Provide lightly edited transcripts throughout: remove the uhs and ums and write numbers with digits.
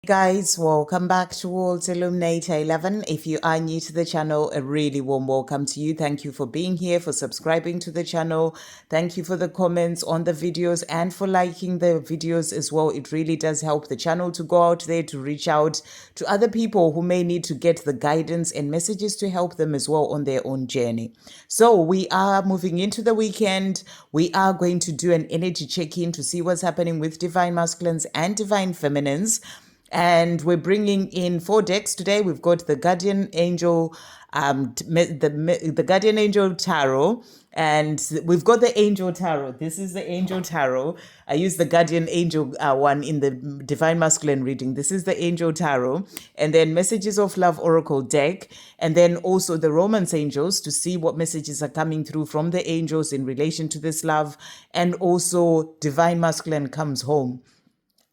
Guys, welcome back towards Illuminator11. If you are new to the channel, a really warm welcome to you. Thank you for being here, for subscribing to the channel. Thank you for the comments on the videos and for liking the videos as well. It really does help the channel to go out there, to reach out to other people who may need to get the guidance and messages to help them as well on their own journey. So we are moving into the weekend. We are going to do an energy check-in to see what's happening with Divine Masculines and Divine Feminines. And we're bringing in 4 decks today. We've got the Guardian Angel, the Guardian Angel Tarot, and we've got the Angel Tarot. This is the Angel Tarot. I use the Guardian Angel one in the Divine Masculine reading. This is the Angel Tarot, and then Messages of Love Oracle deck, and then also the Romance Angels to see what messages are coming through from the angels in relation to this love, and also Divine Masculine comes home,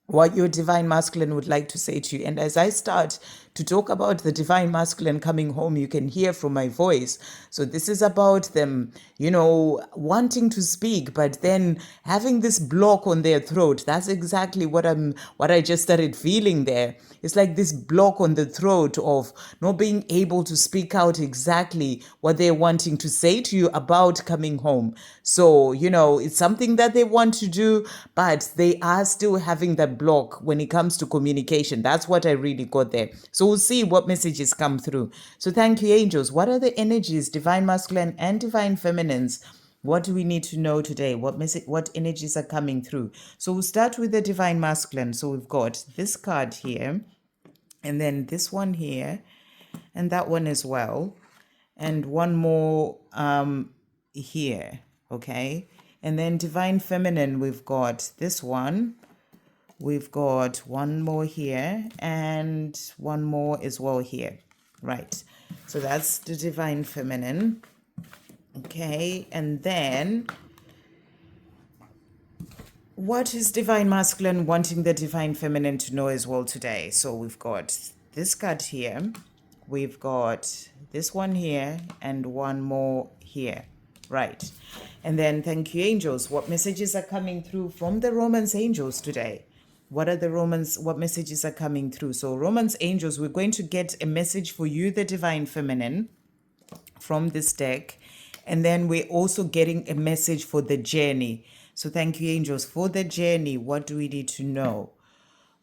what your Divine Masculine would like to say to you. And as I start to talk about the Divine Masculine coming home, you can hear from my voice. So this is about them, wanting to speak, but then having this block on their throat. That's exactly what I just started feeling there. It's like this block on the throat of not being able to speak out exactly what they're wanting to say to you about coming home. So, it's something that they want to do, but they are still having that block when it comes to communication. That's what I really got there. So we'll see what messages come through. So thank you, angels. What are the energies, Divine Masculine and Divine Feminines? What do we need to know today? What energies are coming through? So we'll start with the Divine Masculine. So we've got this card here, and then this one here, and that one as well, and one more here, okay? And then Divine Feminine, we've got this one, we've got one more here, and one more as well here, right? So that's the Divine Feminine, okay? And then what is Divine Masculine wanting the Divine Feminine to know as well today? So we've got this card here, we've got this one here, and one more here, right? And then thank you, angels. What messages are coming through from the Romance Angels today? What messages are coming through? So Romance Angels, we're going to get a message for you, the Divine Feminine, from this deck. And then we're also getting a message for the journey. So thank you, angels, for the journey. What do we need to know?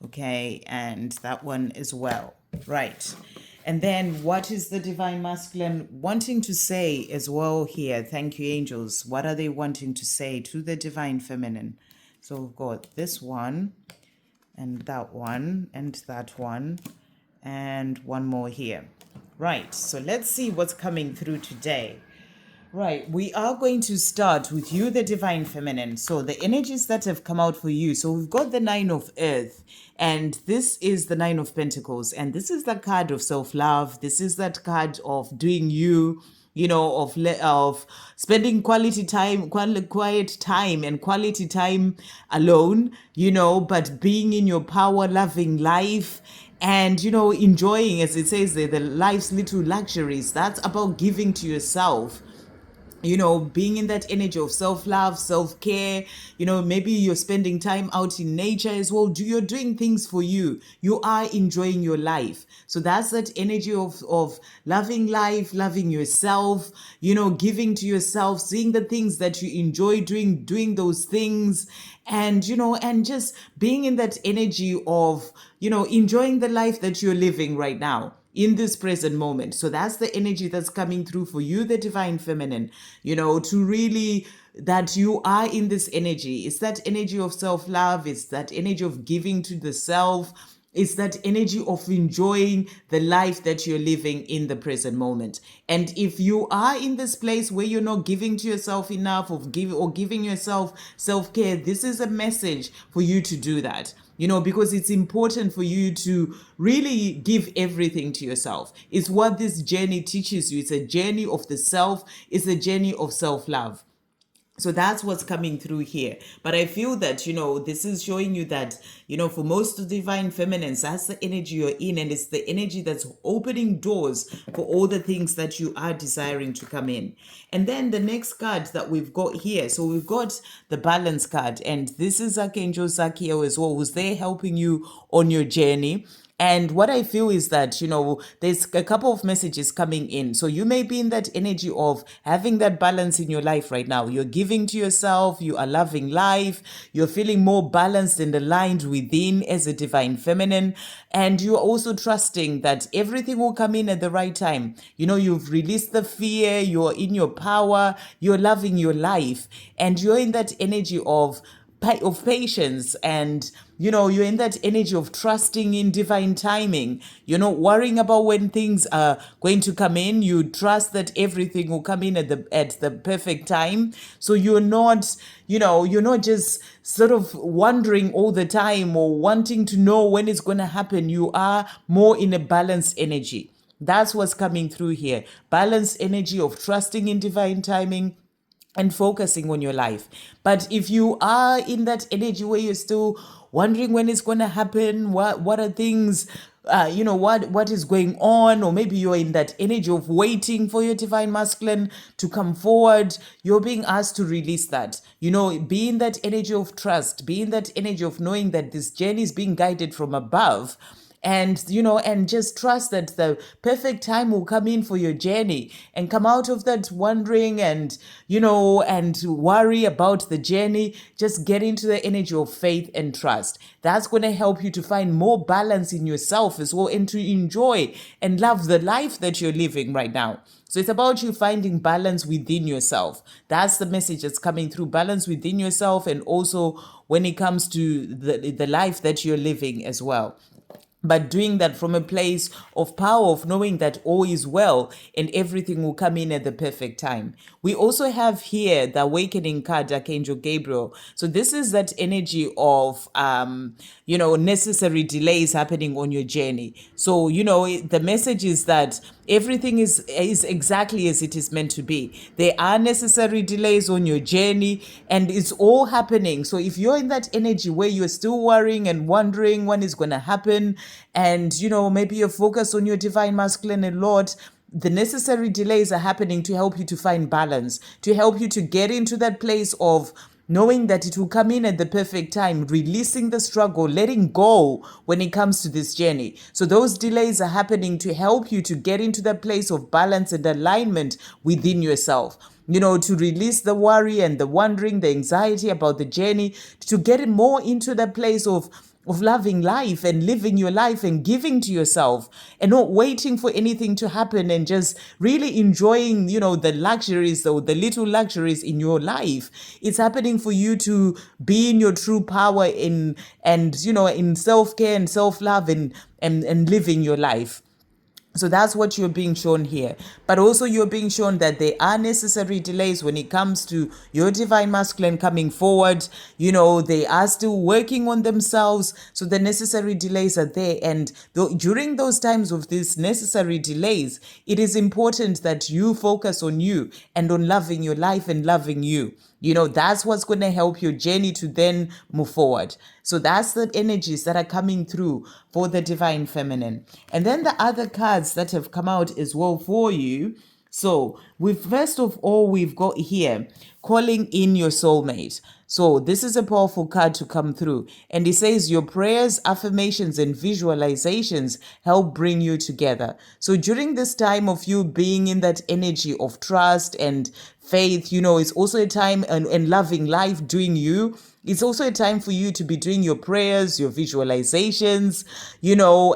Okay, and that one as well. Right. And then what is the Divine Masculine wanting to say as well here? Thank you, angels. What are they wanting to say to the Divine Feminine? So we've got this one, and that one, and that one, and one more here. Right, so let's see what's coming through today. Right, we are going to start with you, the Divine Feminine. So the energies that have come out for you. So we've got the 9 of Earth, and this is the 9 of Pentacles, and this is the card of self-love. This is that card of doing you, of spending quality time, quiet time and quality time alone, but being in your power, loving life, and enjoying, as it says there, the life's little luxuries. That's about giving to yourself, being in that energy of self-love, self-care. Maybe you're spending time out in nature as well. You're doing things for you. You are enjoying your life. So that's that energy of loving life, loving yourself, giving to yourself, seeing the things that you enjoy doing those things, and and just being in that energy of enjoying the life that you're living right now in this present moment. So that's the energy that's coming through for you, the Divine Feminine, to really, that you are in this energy. It's that energy of self-love. It's that energy of giving to the self. It's that energy of enjoying the life that you're living in the present moment. And if you are in this place where you're not giving to yourself enough, giving yourself self-care, this is a message for you to do that. Because it's important for you to really give everything to yourself. It's what this journey teaches you. It's a journey of the self. It's a journey of self-love. So that's what's coming through here. But I feel that, this is showing you that, for most of divine feminines, that's the energy you're in. And it's the energy that's opening doors for all the things that you are desiring to come in. And then the next card that we've got here. So we've got the balance card. And this is Archangel Zachiel as well, who's there helping you on your journey. And what I feel is that, there's a couple of messages coming in. So you may be in that energy of having that balance in your life right now. You're giving to yourself, you are loving life, you're feeling more balanced and aligned within as a divine feminine. And you're also trusting that everything will come in at the right time. You've released the fear, you're in your power, you're loving your life, and you're in that energy of patience, and you're in that energy of trusting in divine timing. You're not worrying about when things are going to come in. You trust that everything will come in at the perfect time. So you're not just sort of wondering all the time or wanting to know when it's going to happen. You are more in a balanced energy. That's what's coming through here. Balanced energy of trusting in divine timing and focusing on your life. But if you are in that energy where you're still wondering when it's going to happen, what are things, what is going on, or maybe you're in that energy of waiting for your divine masculine to come forward, you're being asked to release that. Be in that energy of trust, be in that energy of knowing that this journey is being guided from above, and just trust that the perfect time will come in for your journey, and come out of that wondering and worry about the journey. Just get into the energy of faith and trust. That's going to help you to find more balance in yourself as well, and to enjoy and love the life that you're living right now. So it's about you finding balance within yourself. That's the message that's coming through. Balance within yourself, and also when it comes to the life that you're living as well. But doing that from a place of power, of knowing that all is well and everything will come in at the perfect time. We also have here the awakening card, Archangel Gabriel. So this is that energy of, necessary delays happening on your journey. So, the message is that everything is exactly as it is meant to be. There are necessary delays on your journey, and it's all happening. So if you're in that energy where you're still worrying and wondering when it's going to happen, and maybe you're focused on your divine masculine a lot, the necessary delays are happening to help you to find balance, to help you to get into that place of knowing that it will come in at the perfect time, releasing the struggle, letting go when it comes to this journey. So those delays are happening to help you to get into that place of balance and alignment within yourself. To release the worry and the wondering, the anxiety about the journey, to get more into that place of loving life and living your life and giving to yourself, and not waiting for anything to happen, and just really enjoying, the luxuries, or the little luxuries in your life. It's happening for you to be in your true power in self-care and self-love and living your life. So that's what you're being shown here. But also you're being shown that there are necessary delays when it comes to your divine masculine coming forward. They are still working on themselves. So the necessary delays are there. And during those times of these necessary delays, it is important that you focus on you and on loving your life and loving you. That's what's going to help your journey to then move forward. So that's the energies that are coming through for the divine feminine. And then the other cards that have come out as well for you. So first of all, we've got here, calling in your soulmate. So this is a powerful card to come through. And it says your prayers, affirmations, and visualizations help bring you together. So during this time of you being in that energy of trust and faith, it's also a time and loving life, doing you. It's also a time for you to be doing your prayers, your visualizations,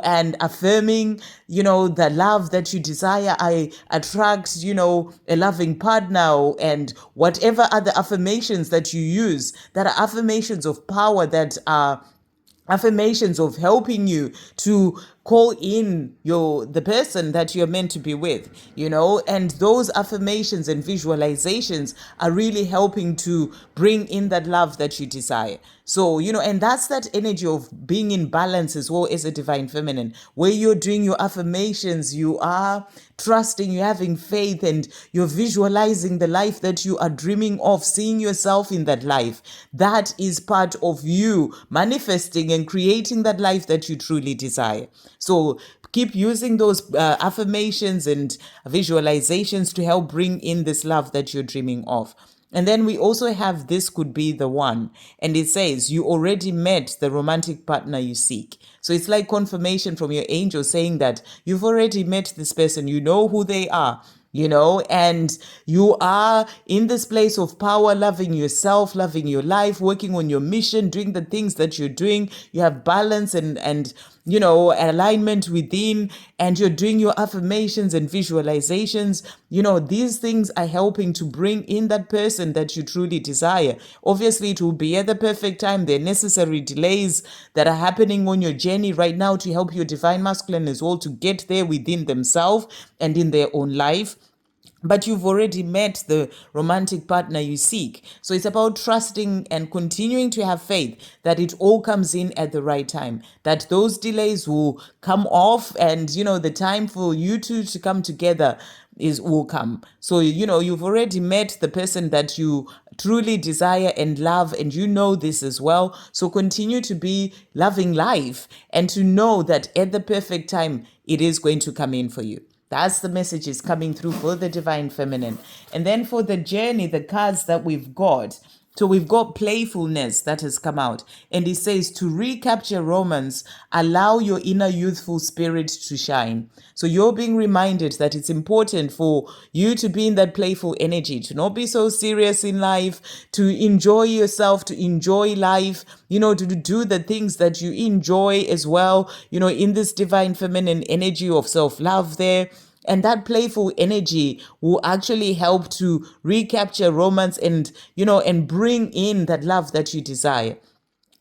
and affirming, the love that you desire. I attract, a loving partner, and whatever other affirmations that you use that are affirmations of power, that are affirmations of helping you to call in the person that you're meant to be with, and those affirmations and visualizations are really helping to bring in that love that you desire. So, and that's that energy of being in balance as well as a divine feminine, where you're doing your affirmations, you are trusting, you're having faith, and you're visualizing the life that you are dreaming of, seeing yourself in that life. That is part of you manifesting and creating that life that you truly desire. So keep using those affirmations and visualizations to help bring in this love that you're dreaming of. And then we also have this could be the one. And it says you already met the romantic partner you seek. So it's like confirmation from your angel saying that you've already met this person. You know who they are, and you are in this place of power, loving yourself, loving your life, working on your mission, doing the things that you're doing. You have balance and alignment within, and you're doing your affirmations and visualizations. These things are helping to bring in that person that you truly desire. Obviously, it will be at the perfect time. There are necessary delays that are happening on your journey right now to help your divine masculine as well to get there within themselves and in their own life. But you've already met the romantic partner you seek. So it's about trusting and continuing to have faith that it all comes in at the right time, that those delays will come off, and, the time for you two to come together will come. So, you've already met the person that you truly desire and love, and this as well. So continue to be loving life and to know that at the perfect time, it is going to come in for you. That's the message is coming through for the divine feminine. And then for the journey, the cards that we've got. So we've got playfulness that has come out. And it says to recapture romance, allow your inner youthful spirit to shine. So you're being reminded that it's important for you to be in that playful energy, to not be so serious in life, to enjoy yourself, to enjoy life, to do the things that you enjoy as well, in this divine feminine energy of self-love there. And that playful energy will actually help to recapture romance and, and bring in that love that you desire.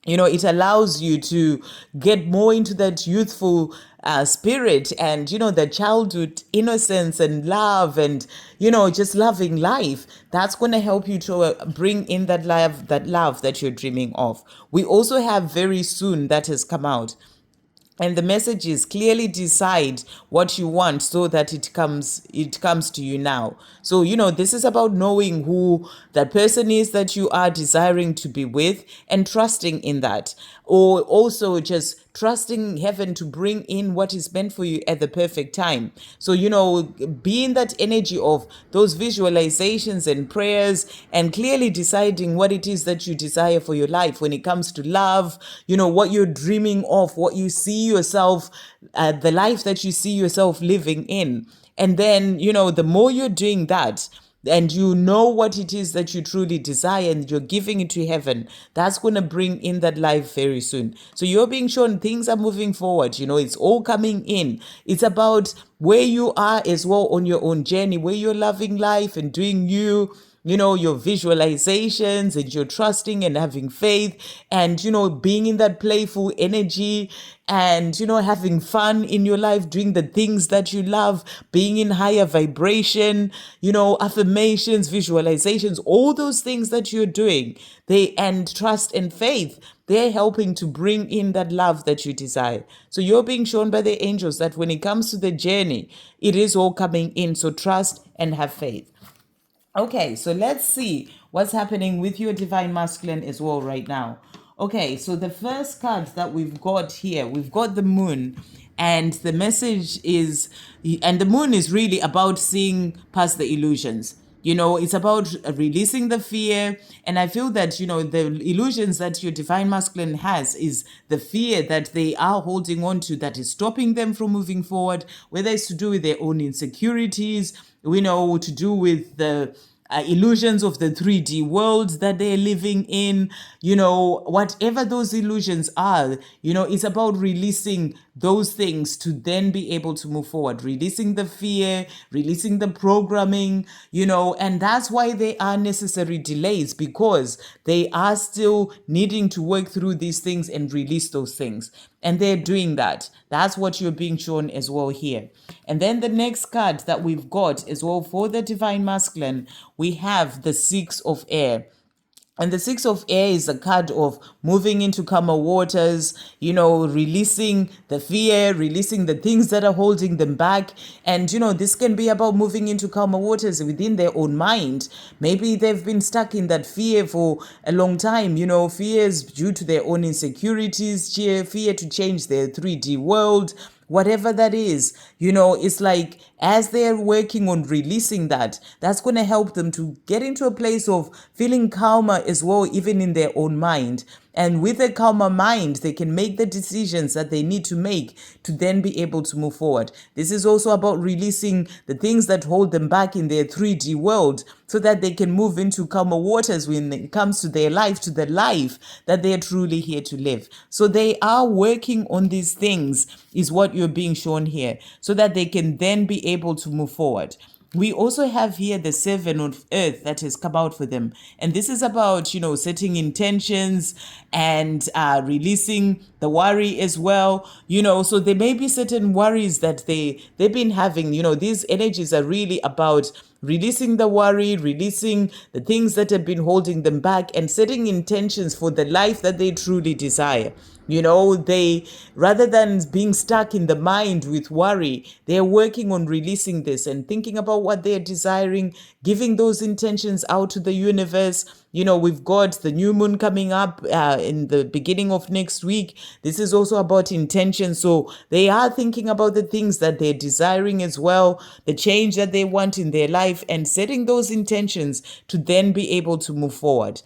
It allows you to get more into that youthful spirit and, the childhood innocence and love and, just loving life. That's going to help you to bring in that love that you're dreaming of. We also have very soon that has come out. And the message is clearly decide what you want so that it comes to you now. So, this is about knowing who that person is that you are desiring to be with and trusting in that. Or also just trusting heaven to bring in what is meant for you at the perfect time. So, be in that energy of those visualizations and prayers and clearly deciding what it is that you desire for your life when it comes to love, what you're dreaming of, what you see yourself, the life that you see yourself living in. And then, the more you're doing that, and what it is that you truly desire and you're giving it to heaven, that's going to bring in that life very soon. So you're being shown things are moving forward, it's all coming in. It's about where you are as well on your own journey, where you're loving life and doing your visualizations, and you're trusting and having faith and, being in that playful energy and, having fun in your life, doing the things that you love, being in higher vibration, affirmations, visualizations, all those things that you're doing, and trust and faith, they're helping to bring in that love that you desire. So you're being shown by the angels that when it comes to the journey, it is all coming in. So trust and have faith. Okay, so let's see what's happening with your divine masculine as well right now. Okay, so the first card that we've got here, we've got the moon, and the message is, and the moon is really about seeing past the illusions. It's about releasing the fear. And I feel that, the illusions that your divine masculine has is the fear that they are holding on to that is stopping them from moving forward, whether it's to do with their own insecurities, to do with the illusions of the 3D world that they're living in, whatever those illusions are, it's about releasing those things to then be able to move forward, releasing the fear, releasing the programming, and that's why there are necessary delays, because they are still needing to work through these things and release those things. And they're doing that. That's what you're being shown as well here. And then the next card that we've got as well for the Divine Masculine, we have the Six of Air. And the Six of Air is a card of moving into calmer waters, releasing the fear, releasing the things that are holding them back. And, this can be about moving into calmer waters within their own mind. Maybe they've been stuck in that fear for a long time, fears due to their own insecurities, fear to change their 3D world, whatever that is. It's like as they're working on releasing that, that's going to help them to get into a place of feeling calmer as well, even in their own mind. And with a calmer mind, they can make the decisions that they need to make to then be able to move forward. This is also about releasing the things that hold them back in their 3D world, so that they can move into calmer waters when it comes to their life, to the life that they're truly here to live. So they are working on these things, is what you're being shown here, so that they can then be able to move forward. We also have here the Seven of Earth that has come out for them. And this is about, setting intentions and releasing the worry as well. So there may be certain worries that they've been having. These energies are really about releasing the worry, releasing the things that have been holding them back, and setting intentions for the life that they truly desire. They, rather than being stuck in the mind with worry, they're working on releasing this and thinking about what they're desiring, giving those intentions out to the universe. We've got the new moon coming up in the beginning of next week. This is also about intention. So they are thinking about the things that they're desiring as well, the change that they want in their life, and setting those intentions to then be able to move forward.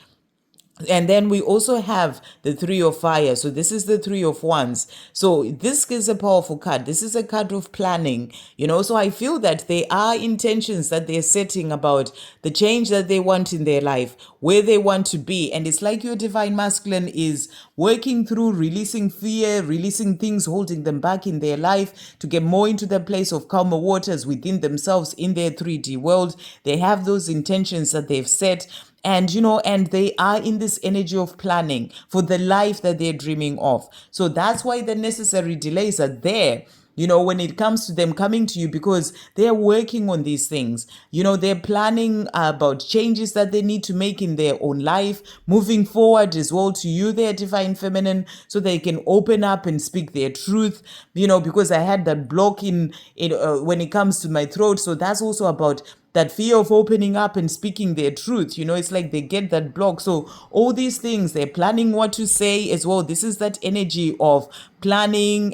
And then we also have the Three of Fire. So this is the Three of Wands. So this is a powerful card. This is a card of planning, so I feel that there are intentions that they're setting about the change that they want in their life, where they want to be. And it's like your Divine Masculine is working through releasing fear, releasing things holding them back in their life to get more into the place of calmer waters within themselves in their 3D world. They have those intentions that they've set. And, and they are in this energy of planning for the life that they're dreaming of. So that's why the necessary delays are there, when it comes to them coming to you, because they're working on these things. They're planning about changes that they need to make in their own life, moving forward as well to you, their Divine Feminine, so they can open up and speak their truth, because I had that block in when it comes to my throat. So that's also about that fear of opening up and speaking their truth. It's like they get that block. So all these things, they're planning what to say as well. This is that energy of planning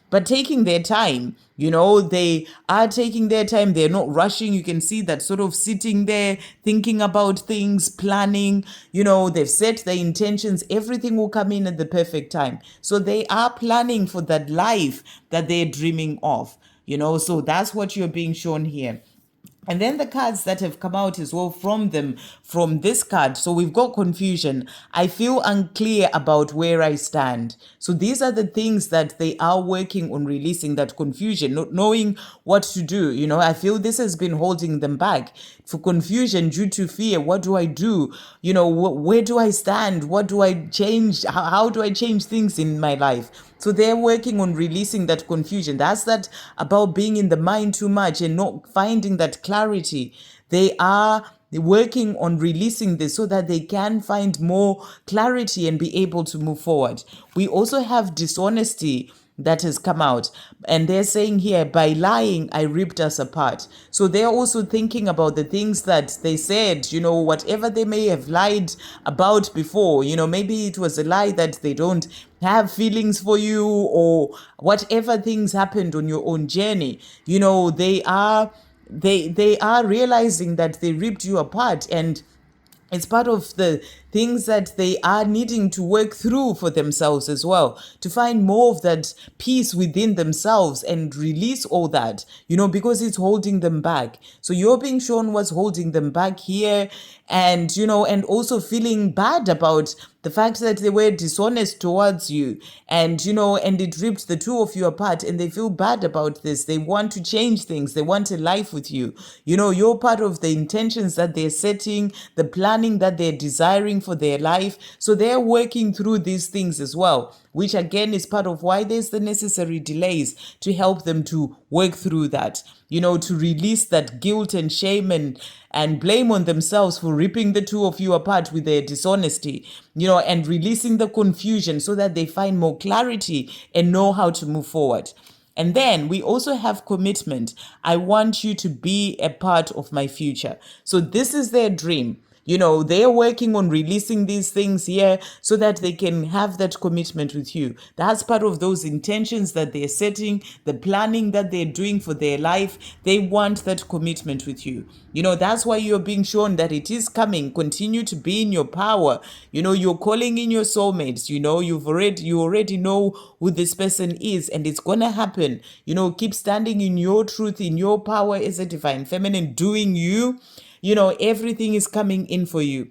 but taking their time. They are taking their time. They're not rushing. You can see that sort of sitting there, thinking about things, planning. They've set their intentions. Everything will come in at the perfect time. So they are planning for that life that they're dreaming of. So that's what you're being shown here. And then the cards that have come out as well from this card. So we've got confusion. I feel unclear about where I stand. So these are the things that they are working on releasing, that confusion, not knowing what to do. I feel this has been holding them back. For confusion due to fear, what do I do? Where do I stand? What do I change? How do I change things in my life? So they're working on releasing that confusion. That's that about being in the mind too much and not finding that clarity. They are working on releasing this so that they can find more clarity and be able to move forward. We also have dishonesty that has come out, and they're saying here, by lying I ripped us apart. So they're also thinking about the things that they said, whatever they may have lied about before. Maybe it was a lie that they don't have feelings for you, or whatever things happened on your own journey. They are realizing that they ripped you apart, and it's part of the things that they are needing to work through for themselves as well, to find more of that peace within themselves and release all that, because it's holding them back. So you're being shown what's holding them back here, and and also feeling bad about the fact that they were dishonest towards you, and and it ripped the two of you apart, and they feel bad about this. They want to change things. They want a life with you. You're part of the intentions that they're setting, the planning that they're desiring for their life. So they're working through these things as well, which again is part of why there's the necessary delays to help them to work through that, to release that guilt and shame and blame on themselves for ripping the two of you apart with their dishonesty, and releasing the confusion so that they find more clarity and know how to move forward. And then we also have commitment. I want you to be a part of my future. So this is their dream. They're working on releasing these things here so that they can have that commitment with you. That's part of those intentions that they're setting, the planning that they're doing for their life. They want that commitment with you. That's why you're being shown that it is coming. Continue to be in your power. You're calling in your soulmates. You already know who this person is, and it's gonna happen. Keep standing in your truth, in your power as a divine feminine, doing you. Everything is coming in for you.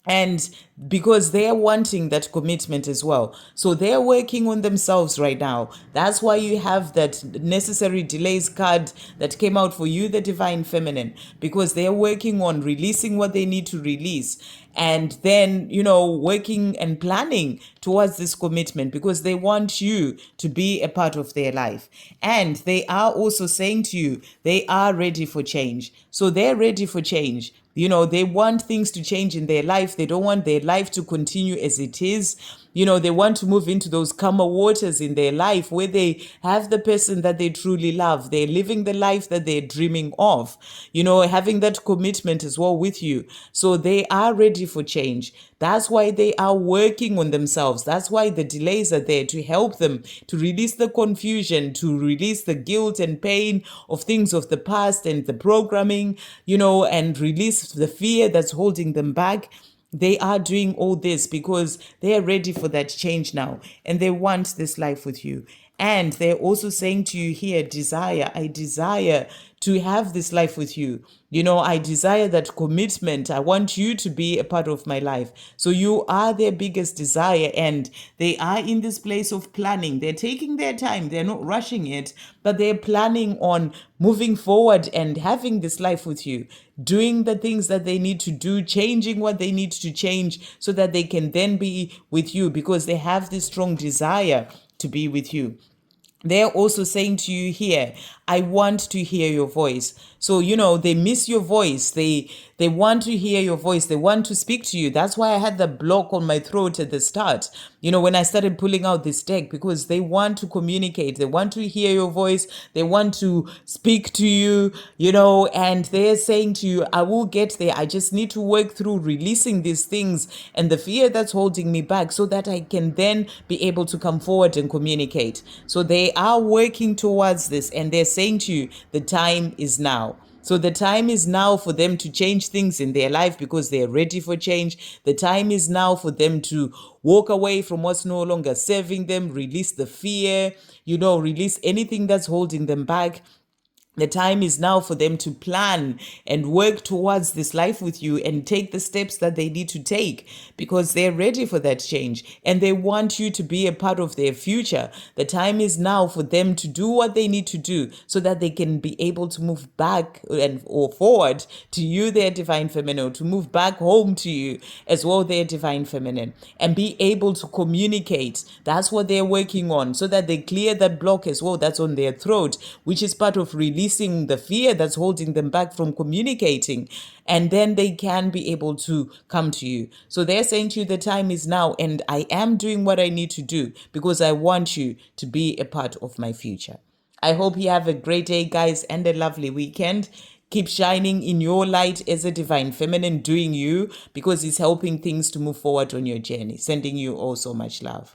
And because they're wanting that commitment as well. So they're working on themselves right now. That's why you have that necessary delays card that came out for you, the divine feminine, because they're working on releasing what they need to release. And then, working and planning towards this commitment because they want you to be a part of their life. And they are also saying to you, they are ready for change. So they're ready for change. They want things to change in their life. They don't want their life to continue as it is. They want to move into those calmer waters in their life where they have the person that they truly love. They're living the life that they're dreaming of, having that commitment as well with you. So they are ready for change. That's why they are working on themselves. That's why the delays are there to help them to release the confusion, to release the guilt and pain of things of the past and the programming, and release the fear that's holding them back. They are doing all this because they are ready for that change now, and they want this life with you. And they're also saying to you here, I desire to have this life with you. I desire that commitment. I want you to be a part of my life. So you are their biggest desire, and they are in this place of planning. They're taking their time. They're not rushing it, but they're planning on moving forward and having this life with you, doing the things that they need to do, changing what they need to change so that they can then be with you because they have this strong desire to be with you. They're also saying to you here, I want to hear your voice. So, they miss your voice. They want to hear your voice. They want to speak to you. That's why I had the block on my throat at the start, when I started pulling out this deck, because they want to communicate. They want to hear your voice. They want to speak to you, and they're saying to you, I will get there. I just need to work through releasing these things and the fear that's holding me back so that I can then be able to come forward and communicate. So they are working towards this, and they're saying to you, the time is now. So the time is now for them to change things in their life because they're ready for change. The time is now for them to walk away from what's no longer serving them, release the fear, release anything that's holding them back. The time is now for them to plan and work towards this life with you and take the steps that they need to take because they're ready for that change and they want you to be a part of their future. The time is now for them to do what they need to do so that they can be able to move back or forward to you, their divine feminine, to move back home to you as well, their divine feminine, and be able to communicate. That's what they're working on so that they clear that block as well that's on their throat, which is part of releasing the fear that's holding them back from communicating, and then they can be able to come to you. So they're saying to you, the time is now, and I am doing what I need to do because I want you to be a part of my future. I hope you have a great day, guys, and a lovely weekend. Keep shining in your light as a divine feminine, doing you, because it's helping things to move forward on your journey. Sending you all so much love.